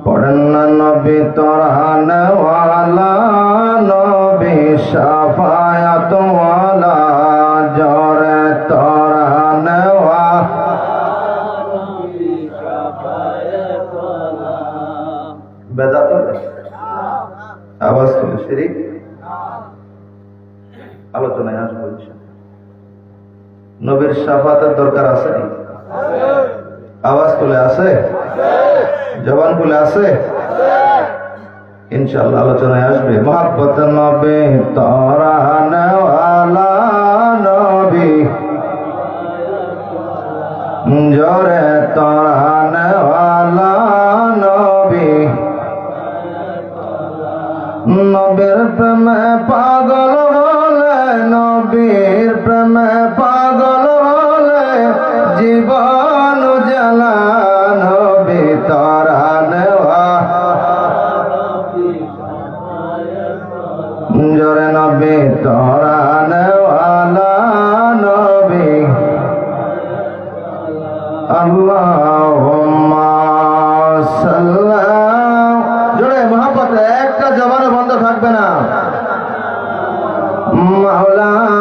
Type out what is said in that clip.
পড়েন না নবী তরহানওয়ালা, নবী শাফায়াতওয়ালা, জরে তরহানওয়ালা, বেদাত আওয়াজ তুলে শিরিক আলোচনায় আসবো ইনশাআল্লাহ। নবীর শাফাতের দরকার আছে নি? আওয়াজ তুলে আছে, জবান খুলে আছে, ইনশাআল্লাহ আলোচনায় আসবে। মহব্বত নবী তরহানওয়ালা, নবী জোরে তরহানওয়ালা, নবী নবীর প্রেমে পাগল হলে, নবীর প্রেমে পাগল হলে জীবন উজালা, নবী তরহানওয়ালা, জোরে নবী তরহানওয়ালা, নবী আল্লাহুম্মা সাল্লি, জোরে মহব্বত, একটা জবানও বন্ধ থাকবে না। মাওলানা